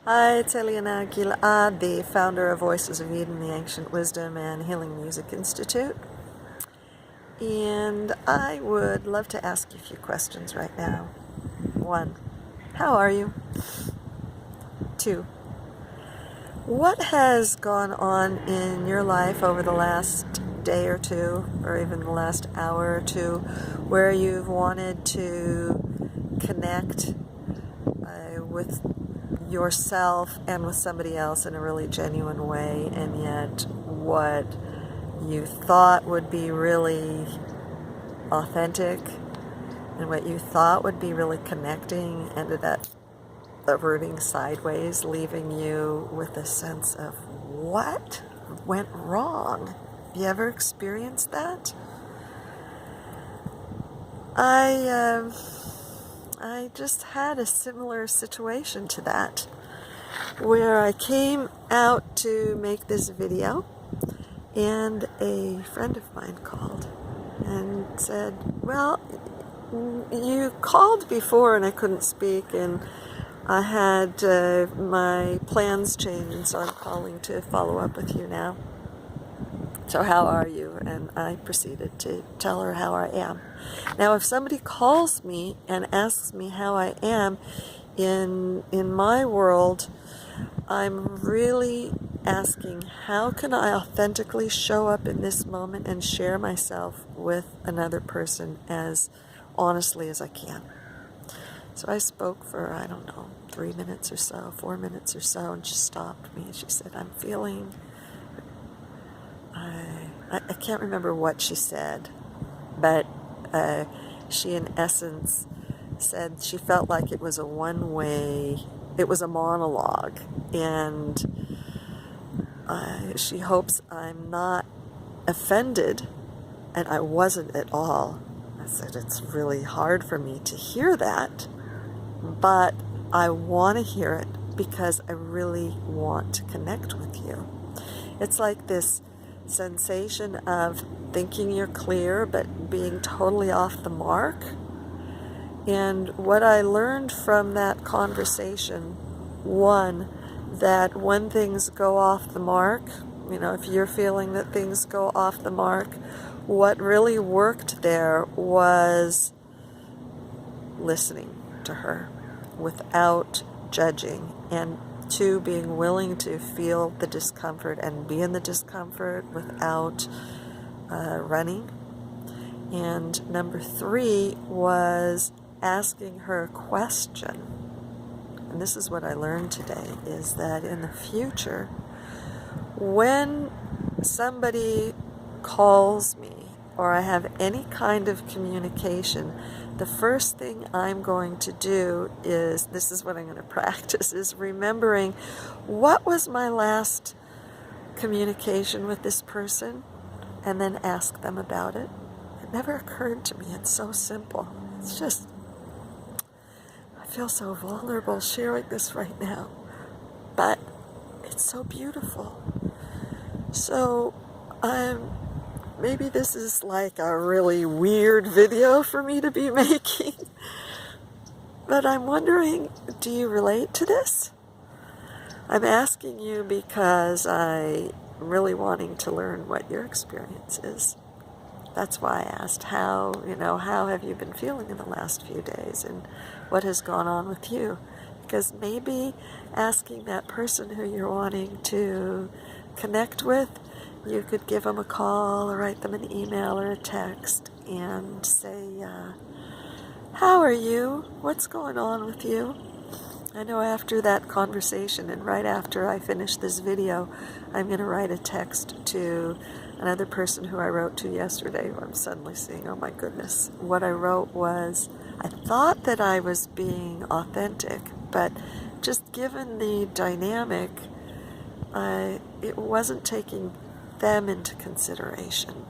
Hi, it's Eliana Gilad, the founder of Voices of Eden, the Ancient Wisdom and Healing Music Institute. And I would love to ask you a few questions right now. 1. How are you? 2. What has gone on in your life over the last day or two, or even the last hour or two, where you've wanted to connect with yourself and with somebody else in a really genuine way, and yet what you thought would be really authentic and what you thought would be really connecting ended up averting sideways, leaving you with a sense of what went wrong? Have you ever experienced that? I just had a similar situation to that, where I came out to make this video, and a friend of mine called and said, well, you called before and I couldn't speak, and I had my plans changed, so I'm calling to follow up with you now. So how are you? And I proceeded to tell her how I am. Now, if somebody calls me and asks me how I am, in my world, I'm really asking, how can I authentically show up in this moment and share myself with another person as honestly as I can? So I spoke for, 3 minutes or so, 4 minutes or so, and she stopped me. She said, I'm feeling, I can't remember what she said, but she in essence said she felt like it was a one-way, it was a monologue, and she hopes I'm not offended, and I wasn't at all. I said, it's really hard for me to hear that, but I want to hear it because I really want to connect with you. It's like this sensation of thinking you're clear but being totally off the mark. And what I learned from that conversation, one, that when things go off the mark, if you're feeling that things go off the mark, what really worked there was listening to her without judging, and 2, being willing to feel the discomfort and be in the discomfort without running. And number 3 was asking her a question. And this is what I learned today, is that in the future, when somebody calls me or I have any kind of communication, the first thing I'm going to do is, this is what I'm going to practice, is remembering, what was my last communication with this person, and then ask them about it. It never occurred to me. It's so simple. It's just, I feel so vulnerable sharing this right now, but it's so beautiful. So maybe this is like a really weird video for me to be making, but I'm wondering, do you relate to this? I'm asking you because I'm really wanting to learn what your experience is. That's why I asked how have you been feeling in the last few days, and what has gone on with you? Because maybe asking that person who you're wanting to connect with, you could give them a call or write them an email or a text and say, how are you? What's going on with you? I know after that conversation, and right after I finish this video, I'm going to write a text to another person who I wrote to yesterday, who I'm suddenly seeing, oh my goodness. What I wrote was, I thought that I was being authentic, but just given the dynamic, it wasn't taking them into consideration.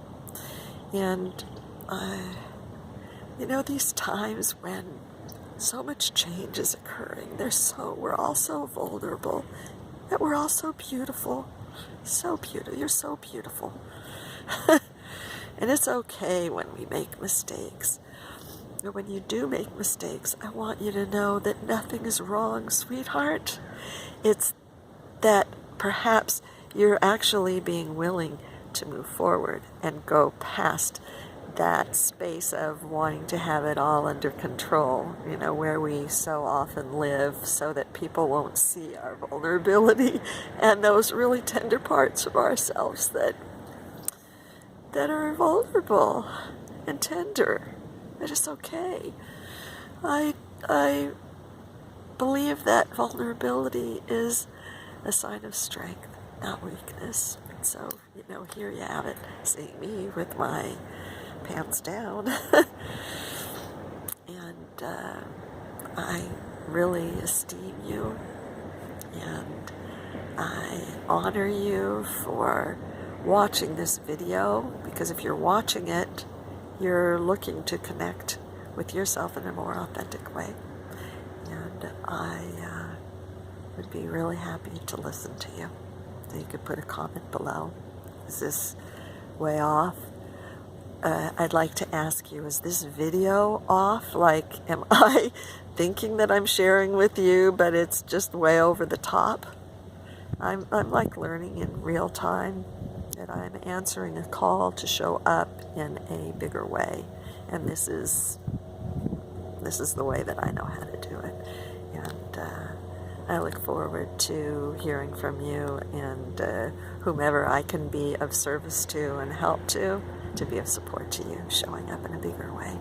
And these times when so much change is occurring, we're all so vulnerable, that we're all so beautiful. So beautiful. You're so beautiful. And it's okay when we make mistakes. And when you do make mistakes, I want you to know that nothing is wrong, sweetheart. It's that perhaps you're actually being willing to move forward and go past that space of wanting to have it all under control, you know, where we so often live so that people won't see our vulnerability and those really tender parts of ourselves that are vulnerable and tender. It is okay. I believe that vulnerability is a sign of strength, not weakness. So, you know, here you have it, seeing me with my pants down. And I really esteem you, and I honor you for watching this video, because if you're watching it, you're looking to connect with yourself in a more authentic way. And I would be really happy to listen to you. So you could put a comment below. Is this way off? I'd like to ask you, is this video off? Like, am I thinking that I'm sharing with you, but it's just way over the top? I'm like learning in real time that I'm answering a call to show up in a bigger way. And this is the way that I know how to do it. And I look forward to hearing from you and whomever I can be of service to and help to be of support to you, showing up in a bigger way.